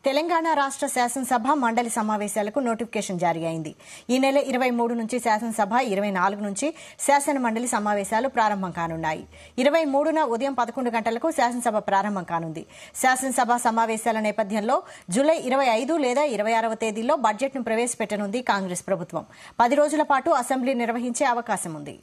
తెలంగాణ రాష్ట్ర శాసనసభ మండలి సమావేశాలకు నోటిఫికేషన్ జారీ అయింది. ఈ నెల 23 నుంచి శాసనసభ, 24 నుంచి శాసన మండలి సమావేశాలు ప్రారంభం కానున్నాయి. 23న ఉదయం 11 గంటలకు శాసనసభ ప్రారంభం కానుంది. శాసనసభ సమావేశాల నేపథ్యంలో జూలై 25 లేదా 26వ తేదీల్లో బడ్జెట్ను ప్రవేశపెట్టనుంది కాంగ్రెస్ ప్రభుత్వం. 10 రోజుల పాటు అసెంబ్లీ నిర్వహించే అవకాశం ఉంది.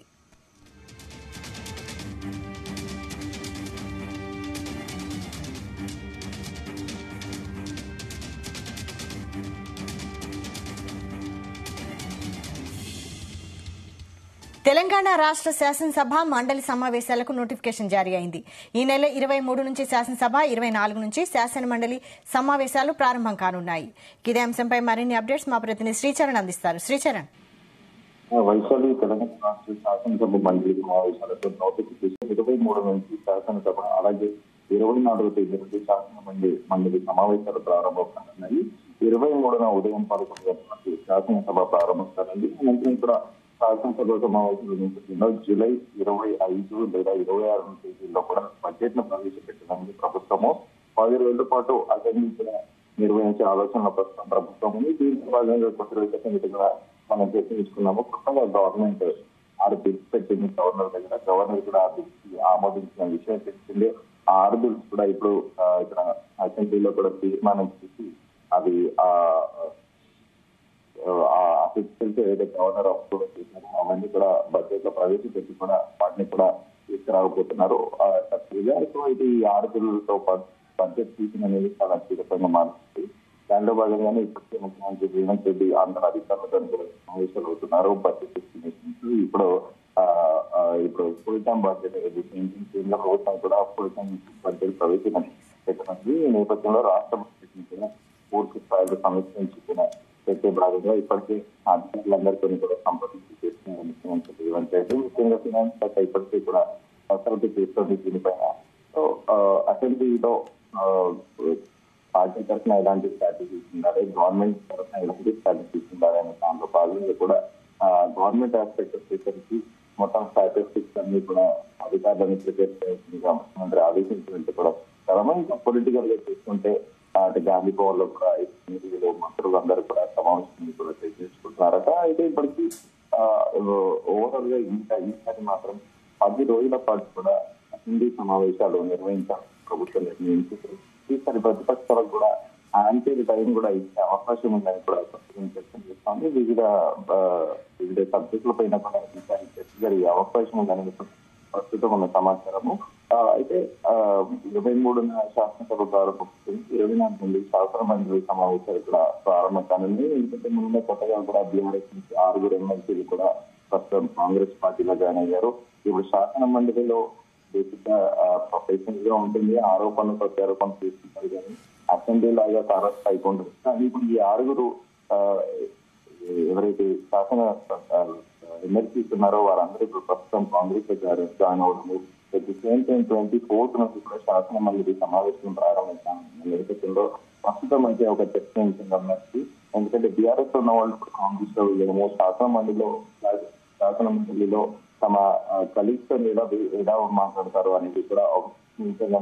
తెలంగాణ రాష్ట్ర శాసనసభ మండలి సమావేశాలకు నోటిఫికేషన్ జారీ అయింది. ఈ నెల 23 నుంచి శాసనసభ, 24 నుంచి శాసన మండలి సమావేశాలు ప్రారంభం కానున్నాయి. ఇదే అంశంపై మరిన్ని అప్డేట్స్ మా ప్రతినిధి శ్రీచరణ్ అందిస్తారు. శ్రీచరణ్, వైశాలి తెలంగాణ రాష్ట్ర శాసనసభ మండలి సమావేశాలతో నోటిఫికేషన్ 23 నుంచి శాసనసభ, అలాగే 24వ తేదీ నుంచి శాసన మండలి సమావేశాలు ప్రారంభం కానున్నాయి. 23న ఉదయం 11 గంటలకు శాసనసభ ప్రారంభం కానుంది. అనంతరం కూడా శాసనసభ సమావేశాల నేపథ్యంలో జూలై 25 లేదా 26 తేదీల్లో కూడా బడ్జెట్ ను ప్రవేశపెట్టడానికి ప్రభుత్వము 10 రోజుల పాటు అసెంబ్లీ నిర్వహించే ఆలోచనల ప్రభుత్వం ఉంది. దీంట్లో భాగంగా కొత్త రోజుగా మనం చర్చించుకున్నాము. కొత్తగా గవర్నమెంట్ 6 బిల్స్ పెట్టింది గవర్నర్ దగ్గర. గవర్నర్ కూడా ఆ బిల్స్ ఆమోదించిన విషయం తెలిసిందే. ఆ 6 బిల్స్ కూడా ఇప్పుడు ఇక్కడ అసెంబ్లీలో కూడా తీర్మానం చేసి అది ఏదైతే గవర్నర్ అప్రూవ్ చేశారో అవన్నీ కూడా బడ్జెట్ లో ప్రవేశపెట్టి కూడా వాటిని కూడా తీసుకురాకపోతున్నారు. సో ఇది 6 బిల్లులతో బడ్జెట్ సీజన్ అనేది చాలా కీలకంగా మారుతుంది. దానిలో భాగంగానే ఇప్పటికే ముఖ్యమంత్రి రేవంత్ రెడ్డి అందరు అధికారులతో కూడా సమావేశాలు అవుతున్నారు. బడ్జెట్ ఎస్టిమేషన్స్ ఇప్పుడు ఫుల్ టైమ్ బడ్జెట్ కేంద్ర ప్రభుత్వం కూడా ఫుల్ టైమ్ బడ్జెట్ ప్రవేశపెట్టనుంది. ఈ నేపథ్యంలో రాష్ట్ర బడ్జెట్ కూడా పూర్తి స్థాయిలో సమీక్షించుకున్న పెట్టే భాగంగా ఇప్పటికే అధికారులందరితో కూడా సంప్రదించి చేస్తున్నారు ముఖ్యమంత్రి రేవంత్ రెడ్డి. ముఖ్యంగా ఫినాన్స్ శాఖ ఇప్పటికీ కూడా కసరత్తు చేస్తుంది దీనిపైన. సో అసెంబ్లీలో పార్టీ తరఫున ఎలాంటి స్ట్రాటజీస్ ఉండాలి, గవర్నమెంట్ తరఫున ఎలాంటి స్ట్రాటజీస్ ఉండాలి అనే దాంట్లో భాగంగా కూడా గవర్నమెంట్ ఆస్పెక్ట్ వచ్చేసరికి మొత్తం స్టాటిస్టిక్స్ అన్ని కూడా అధికారులను ప్రిపేర్ చేయాల్సిందిగా ముఖ్యమంత్రి ఆదేశించినట్టు కూడా చాలా ఇంకా పొలిటికల్ గా చూసుకుంటే అటు గాంధీ భవన్ లో కూడా మంత్రులు అందరూ కూడా సమావేశం కూడా చేసుకుంటున్నారట. అయితే ఇప్పటికీ ఓవరాల్ గా ఈసారి మాత్రం 10 రోజుల పాటు కూడా అసెంబ్లీ సమావేశాలు నిర్వహించాలని ప్రభుత్వం నిర్ణయించారు. ఈసారి ప్రతిపక్షాలకు కూడా యాంటీ టైం కూడా ఇచ్చే అవకాశం ఉందని కూడా చర్చ చేస్తాము. వివిధ సబ్జెక్టుల పైన కూడా ఈసారి చర్చ జరిగే అవకాశం ఉందని ప్రస్తుతం ఉన్న సమాచారము. అయితే 23న శాసనసభ ప్రారంభం, 24 నుండి శాసన మండలి సమావేశాలు కూడా ప్రారంభం కానుంది. ఎందుకంటే ముందు కొత్తగా కూడా బీఆర్ఎస్ నుంచి 6 ఎమ్మెల్సీలు కూడా ప్రస్తుతం కాంగ్రెస్ పార్టీలో జాయిన్ అయ్యారు. ఇప్పుడు శాసన మండలిలో బేసిక్ గా ప్రొఫెషనల్ గా ఉంటుంది, ఆరోపణలు ప్రత్యారోపణలు తీసుకుంటారు కానీ అసెంబ్లీ లాగా తారస్ అయిపోతుంది. కానీ ఇప్పుడు ఈ 6 ఎవరైతే శాసన ఎమ్మెల్సీస్ ఉన్నారో వారందరూ ఇప్పుడు ప్రస్తుతం కాంగ్రెస్ లో జాయిన్ అవ్వడము. 24th నుంచి కూడా శాసన మండలి సమావేశం ప్రారంభించాను నేపథ్యంలో ప్రస్తుతం అయితే ఒక చర్చ అన్నట్టు. ఎందుకంటే బీఆర్ఎస్ ఉన్న వాళ్ళు ఇప్పుడు కాంగ్రెస్ లో వెళ్ళడము, శాసన మండలిలో తమ కలీగ్స్ ఎలా మాట్లాడతారు అనేది కూడా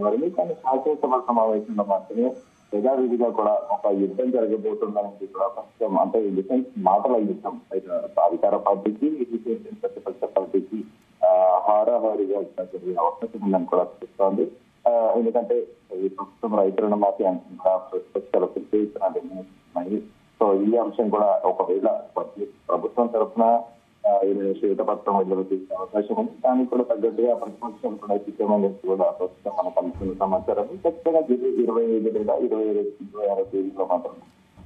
మారింది. కానీ శాసనసభ సమావేశంలో మాత్రమే యథావిధిగా కూడా ఒక యుద్ధం జరగబోతుందనేది కూడా ప్రస్తుతం అంటే డిఫెన్స్ మాటల యుద్ధం అధికార పార్టీకి, ప్రతిపక్ష పార్టీకి హారాహారిగా జరిగే అవకాశం ఉందని కూడా చూస్తోంది. ఎందుకంటే ఈ ప్రస్తుతం రైతు రుణమాఫీ అంశం కూడా ప్రతిపక్షాలు ఉన్నాయి. సో ఈ అంశం కూడా ఒకవేళ ప్రభుత్వం తరఫున శ్వేతపత్రం విడుదల చేసే అవకాశం ఉంది. దానికి కూడా తగ్గట్టుగా ప్రతిపక్షం కూడా సిద్ధమని కూడా ప్రస్తుతం మనకు అందుతున్న సమాచారం. ఖచ్చితంగా 25 లేదా 26వ తేదీలో మాత్రం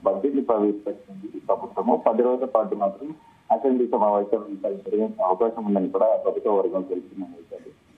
బడ్జెట్ ని ప్రవేశపెట్టింది ప్రభుత్వము. 10 రోజుల పాటు మాత్రం అసెంబ్లీ సమావేశాలు జరిగే అవకాశం ఉందని కూడా ప్రభుత్వ వర్గం తెలిసిందని